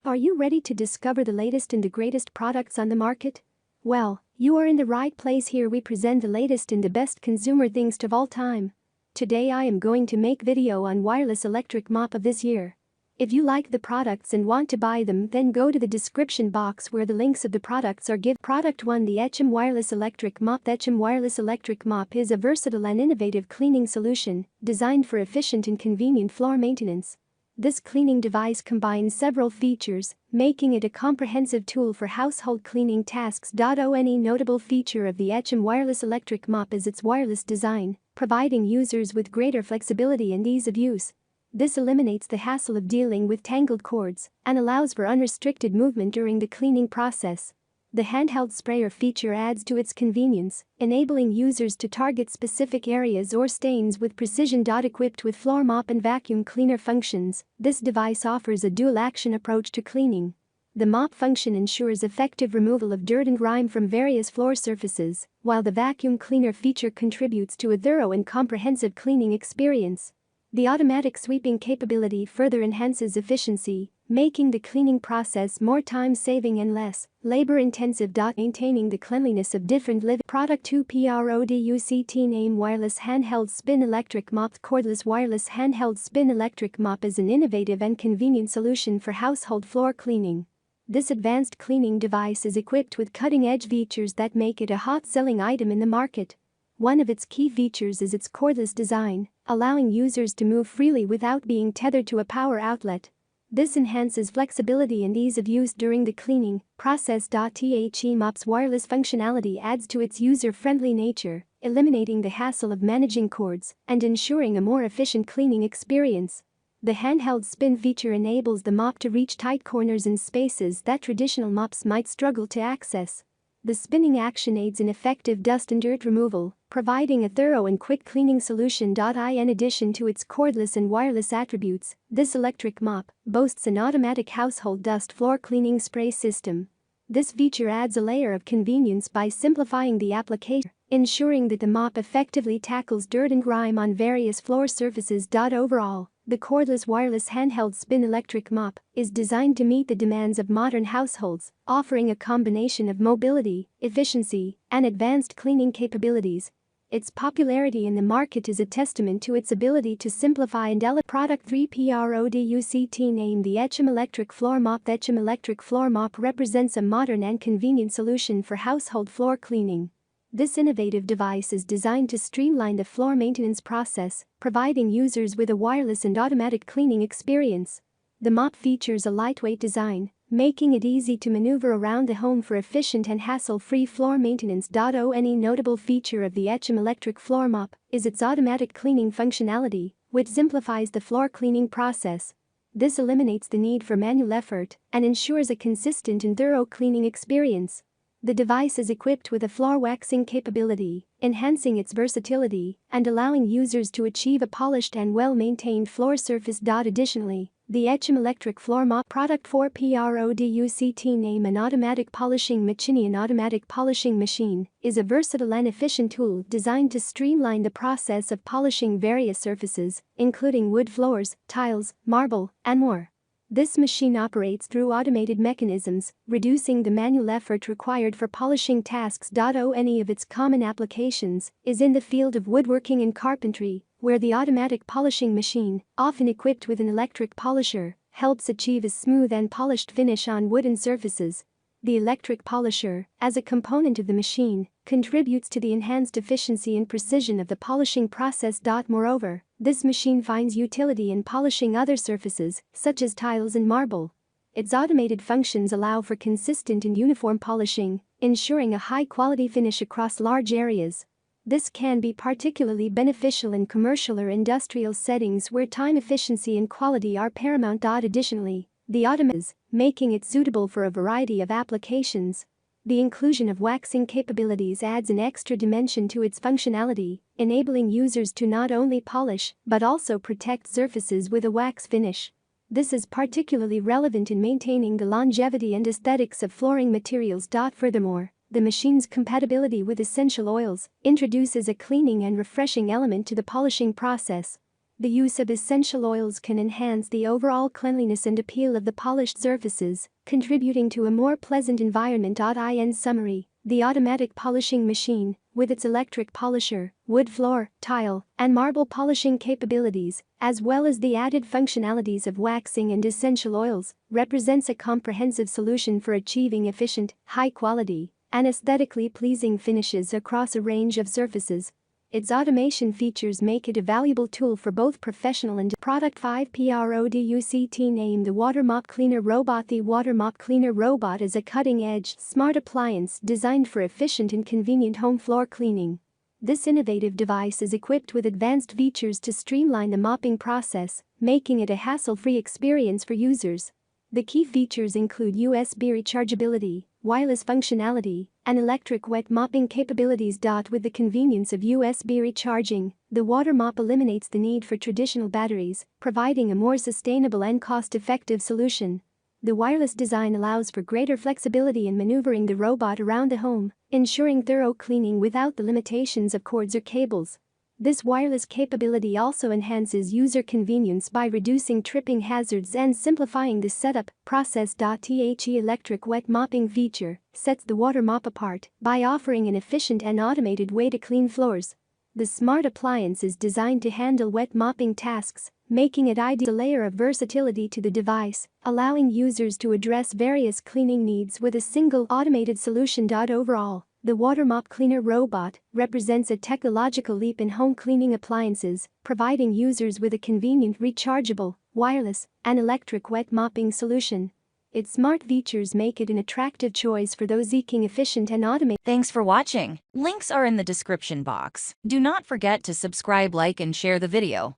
Are you ready to discover the latest and the greatest products on the market? Well, you are in the right place. Here we present the latest and the best consumer things of all time. Today I am going to make video on wireless electric mop of this year. If you like the products and want to buy them, then go to the description box where the links of the products are given. Product 1: the HM Wireless Electric Mop. The HM Wireless Electric Mop is a versatile and innovative cleaning solution designed for efficient and convenient floor maintenance. This cleaning device combines several features, making it a comprehensive tool for household cleaning tasks. Any notable feature of the HM Wireless Electric Mop is its wireless design, providing users with greater flexibility and ease of use. This eliminates the hassle of dealing with tangled cords and allows for unrestricted movement during the cleaning process. The handheld sprayer feature adds to its convenience, enabling users to target specific areas or stains with precision. Equipped with floor mop and vacuum cleaner functions, this device offers a dual-action approach to cleaning. The mop function ensures effective removal of dirt and grime from various floor surfaces, while the vacuum cleaner feature contributes to a thorough and comprehensive cleaning experience. The automatic sweeping capability further enhances efficiency, making the cleaning process more time-saving and less labor-intensive. Maintaining the cleanliness of different living. Product 2: Product name: Wireless Handheld Spin Electric Mop. Cordless Wireless Handheld Spin Electric Mop is an innovative and convenient solution for household floor cleaning. This advanced cleaning device is equipped with cutting-edge features that make it a hot-selling item in the market. One of its key features is its cordless design, allowing users to move freely without being tethered to a power outlet. This enhances flexibility and ease of use during the cleaning process. The Mop's wireless functionality adds to its user-friendly nature, eliminating the hassle of managing cords and ensuring a more efficient cleaning experience. The handheld spin feature enables the mop to reach tight corners and spaces that traditional mops might struggle to access. The spinning action aids in effective dust and dirt removal, providing a thorough and quick cleaning solution. In addition to its cordless and wireless attributes, this electric mop boasts an automatic household dust floor cleaning spray system. This feature adds a layer of convenience by simplifying the application, ensuring that the mop effectively tackles dirt and grime on various floor surfaces. Overall, the cordless wireless handheld spin electric mop is designed to meet the demands of modern households, offering a combination of mobility, efficiency, and advanced cleaning capabilities. Its popularity in the market is a testament to its ability to simplify and elevate. Product 3: Product name: the HM Electric Floor Mop. The HM Electric Floor Mop represents a modern and convenient solution for household floor cleaning. This innovative device is designed to streamline the floor maintenance process, providing users with a wireless and automatic cleaning experience. The mop features a lightweight design, making it easy to maneuver around the home for efficient and hassle-free floor maintenance. Any notable feature of the HM Electric Floor Mop is its automatic cleaning functionality, which simplifies the floor cleaning process. This eliminates the need for manual effort and ensures a consistent and thorough cleaning experience. The device is equipped with a floor waxing capability, enhancing its versatility and allowing users to achieve a polished and well-maintained floor surface. Additionally, the HM Electric Floor Mop. Product 4: Product name: an automatic polishing machine. An automatic polishing machine is a versatile and efficient tool designed to streamline the process of polishing various surfaces, including wood floors, tiles, marble, and more. This machine operates through automated mechanisms, reducing the manual effort required for polishing tasks. Any of its common applications is in the field of woodworking and carpentry, where the automatic polishing machine, often equipped with an electric polisher, helps achieve a smooth and polished finish on wooden surfaces. The electric polisher, as a component of the machine, contributes to the enhanced efficiency and precision of the polishing process. Moreover, this machine finds utility in polishing other surfaces, such as tiles and marble. Its automated functions allow for consistent and uniform polishing, ensuring a high-quality finish across large areas. This can be particularly beneficial in commercial or industrial settings where time efficiency and quality are paramount. Additionally, the automatic making it suitable for a variety of applications. The inclusion of waxing capabilities adds an extra dimension to its functionality, enabling users to not only polish but also protect surfaces with a wax finish. This is particularly relevant in maintaining the longevity and aesthetics of flooring materials. Furthermore, the machine's compatibility with essential oils introduces a cleaning and refreshing element to the polishing process. The use of essential oils can enhance the overall cleanliness and appeal of the polished surfaces, contributing to a more pleasant environment. In summary, the automatic polishing machine, with its electric polisher, wood floor, tile, and marble polishing capabilities, as well as the added functionalities of waxing and essential oils, represents a comprehensive solution for achieving efficient, high-quality, and aesthetically pleasing finishes across a range of surfaces. Its automation features make it a valuable tool for both professional and product. 5 Product name. The Water Mop Cleaner Robot. The Water Mop Cleaner Robot is a cutting-edge, smart appliance designed for efficient and convenient home floor cleaning. This innovative device is equipped with advanced features to streamline the mopping process, making it a hassle-free experience for users. The key features include USB rechargeability, wireless functionality, and electric wet mopping capabilities. With the convenience of USB recharging, the water mop eliminates the need for traditional batteries, providing a more sustainable and cost-effective solution. The wireless design allows for greater flexibility in maneuvering the robot around the home, ensuring thorough cleaning without the limitations of cords or cables. This wireless capability also enhances user convenience by reducing tripping hazards and simplifying the setup process. The electric wet mopping feature sets the water mop apart by offering an efficient and automated way to clean floors. The smart appliance is designed to handle wet mopping tasks, making it ideal. A layer of versatility to the device, allowing users to address various cleaning needs with a single automated solution. Overall, the Water Mop Cleaner Robot represents a technological leap in home cleaning appliances, providing users with a convenient rechargeable, wireless, and electric wet mopping solution. Its smart features make it an attractive choice for those seeking efficient and automated. Thanks for watching. Links are in the description box. Do not forget to subscribe, like, and share the video.